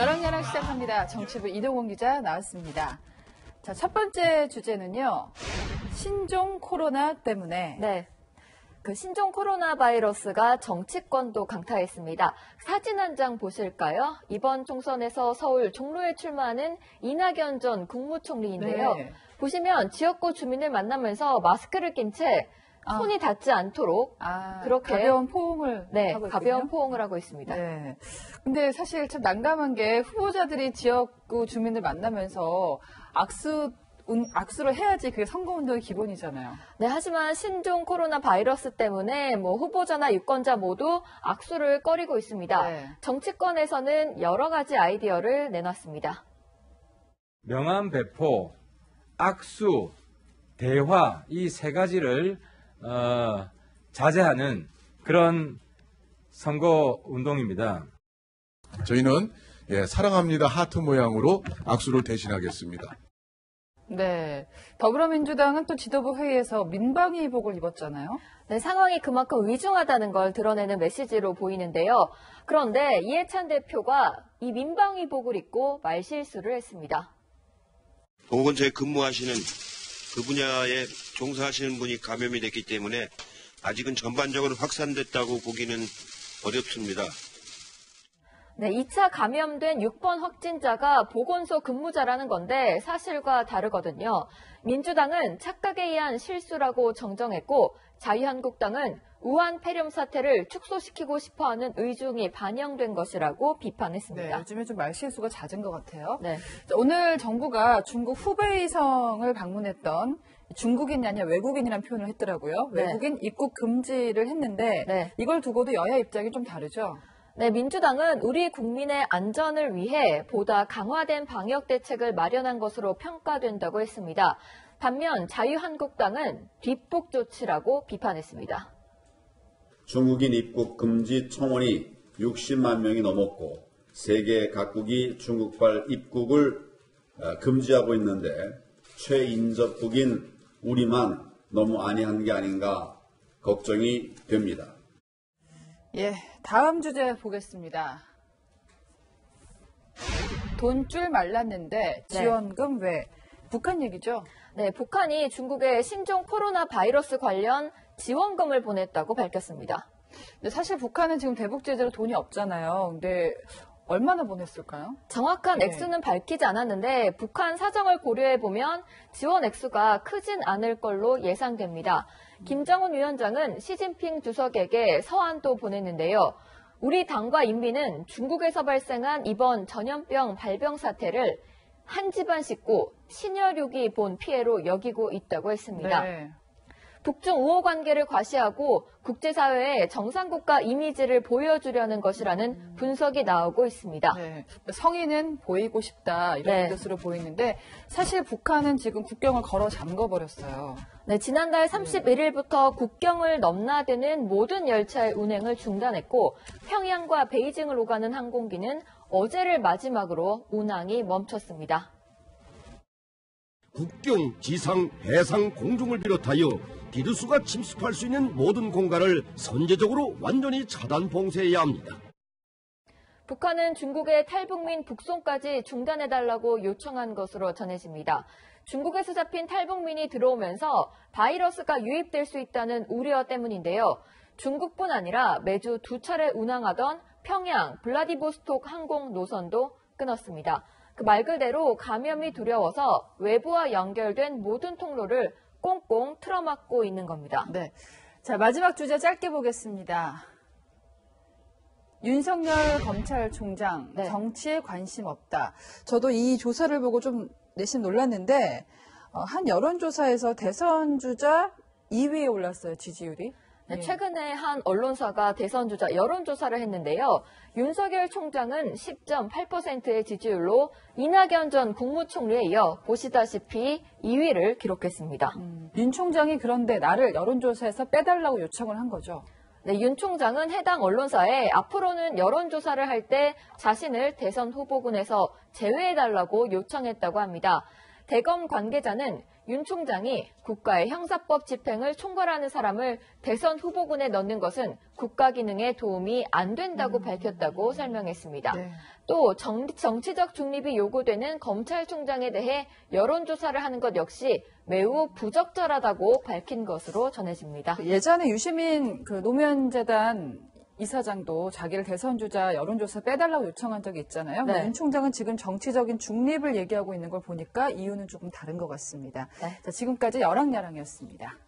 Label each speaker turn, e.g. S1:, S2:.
S1: 너랑야랑 시작합니다. 정치부 이동훈 기자 나왔습니다. 자, 첫 번째 주제는요. 신종 코로나 때문에.
S2: 네. 그 신종 코로나 바이러스가 정치권도 강타했습니다. 사진 한 장 보실까요? 이번 총선에서 서울 종로에 출마하는 이낙연 전 국무총리인데요.
S1: 네.
S2: 보시면 지역구 주민을 만나면서 마스크를 낀 채 손이 닿지 않도록 그렇게
S1: 가벼운 포옹을 하고 있군요.
S2: 가벼운 포옹을 하고 있습니다.
S1: 네. 근데 사실 참 난감한 게 후보자들이 지역구 주민을 만나면서 악수를 해야지 그게 선거운동의 기본이잖아요.
S2: 네, 하지만 신종 코로나 바이러스 때문에 후보자나 유권자 모두 악수를 꺼리고 있습니다.
S1: 네.
S2: 정치권에서는 여러 가지 아이디어를 내놨습니다.
S3: 명함 배포, 악수, 대화 이 세 가지를 자제하는 그런 선거 운동입니다.
S4: 저희는 사랑합니다 하트 모양으로 악수를 대신하겠습니다.
S1: 네. 더불어민주당은 또 지도부 회의에서 민방위복을 입었잖아요.
S2: 네, 상황이 그만큼 위중하다는 걸 드러내는 메시지로 보이는데요. 그런데 이해찬 대표가 이 민방위복을 입고 말실수를 했습니다.
S5: 보건소에 근무하시는 그 분야에 종사하시는 분이 감염이 됐기 때문에 아직은 전반적으로 확산됐다고 보기는 어렵습니다.
S2: 네, 2차 감염된 6번 확진자가 보건소 근무자라는 건데 사실과 다르거든요. 민주당은 착각에 의한 실수라고 정정했고 자유한국당은 우한 폐렴 사태를 축소시키고 싶어하는 의중이 반영된 것이라고 비판했습니다.
S1: 네, 요즘에 좀 말실수가 잦은 것 같아요.
S2: 네.
S1: 오늘 정부가 중국 후베이성을 방문했던 중국인이 아니라 외국인이라는 표현을 했더라고요.
S2: 네.
S1: 외국인 입국 금지를 했는데
S2: 네.
S1: 이걸 두고도 여야 입장이 좀 다르죠.
S2: 네, 민주당은 우리 국민의 안전을 위해 보다 강화된 방역 대책을 마련한 것으로 평가된다고 했습니다. 반면 자유한국당은 뒷북 조치라고 비판했습니다.
S6: 중국인 입국 금지 청원이 60만 명이 넘었고 세계 각국이 중국발 입국을 금지하고 있는데 최인접국인 우리만 너무 안이한 게 아닌가 걱정이 됩니다.
S1: 예, 다음 주제 보겠습니다. 돈줄 말랐는데 지원금 왜? 북한 얘기죠?
S2: 네, 북한이 중국에 신종 코로나 바이러스 관련 지원금을 보냈다고 밝혔습니다.
S1: 근데 사실 북한은 지금 대북 제재로 돈이 없잖아요. 근데 얼마나 보냈을까요?
S2: 정확한 액수는 밝히지 않았는데 북한 사정을 고려해보면 지원 액수가 크진 않을 걸로 예상됩니다. 김정은 위원장은 시진핑 주석에게 서한도 보냈는데요. 우리 당과 인민은 중국에서 발생한 이번 전염병 발병 사태를 한 집안 식구, 친혈육이 본 피해로 여기고 있다고 했습니다.
S1: 네.
S2: 북중 우호 관계를 과시하고 국제사회에 정상국가 이미지를 보여주려는 것이라는 분석이 나오고 있습니다.
S1: 네. 성의는 보이고 싶다 이런 뜻으로 보이는데 사실 북한은 지금 국경을 걸어 잠궈버렸어요.
S2: 네, 지난달 31일부터 국경을 넘나드는 모든 열차의 운행을 중단했고 평양과 베이징을 오가는 항공기는 어제를 마지막으로 운항이 멈췄습니다.
S7: 국경, 지상, 해상, 공중을 비롯하여 비루스가 침습할 수 있는 모든 공간을 선제적으로 완전히 차단 봉쇄해야 합니다.
S2: 북한은 중국의 탈북민 북송까지 중단해달라고 요청한 것으로 전해집니다. 중국에서 잡힌 탈북민이 들어오면서 바이러스가 유입될 수 있다는 우려 때문인데요. 중국뿐 아니라 매주 2차례 운항하던 평양, 블라디보스톡 항공 노선도 끊었습니다. 그 말 그대로 감염이 두려워서 외부와 연결된 모든 통로를 꽁꽁 틀어막고 있는 겁니다.
S1: 네. 자, 마지막 주제 짧게 보겠습니다. 윤석열 검찰총장 정치에 관심 없다. 저도 이 조사를 보고 좀 내심 놀랐는데 한 여론조사에서 대선 주자 2위에 올랐어요, 지지율이.
S2: 네, 최근에 한 언론사가 대선 주자 여론조사를 했는데요. 윤석열 총장은 10.8%의 지지율로 이낙연 전 국무총리에 이어 보시다시피 2위를 기록했습니다.
S1: 윤 총장이 그런데 나를 여론조사에서 빼달라고 요청을 한 거죠.
S2: 네, 윤 총장은 해당 언론사에 앞으로는 여론조사를 할 때 자신을 대선 후보군에서 제외해달라고 요청했다고 합니다. 대검 관계자는 윤 총장이 국가의 형사법 집행을 총괄하는 사람을 대선 후보군에 넣는 것은 국가 기능에 도움이 안 된다고 밝혔다고 설명했습니다.
S1: 네.
S2: 또 정치적 중립이 요구되는 검찰총장에 대해 여론조사를 하는 것 역시 매우 부적절하다고 밝힌 것으로 전해집니다.
S1: 예전에 유시민 그 노무현재단 이사장도 자기를 대선주자 여론조사 빼달라고 요청한 적이 있잖아요.
S2: 네.
S1: 윤 총장은 지금 정치적인 중립을 얘기하고 있는 걸 보니까 이유는 조금 다른 것 같습니다.
S2: 네.
S1: 자, 지금까지 여랑야랑이었습니다.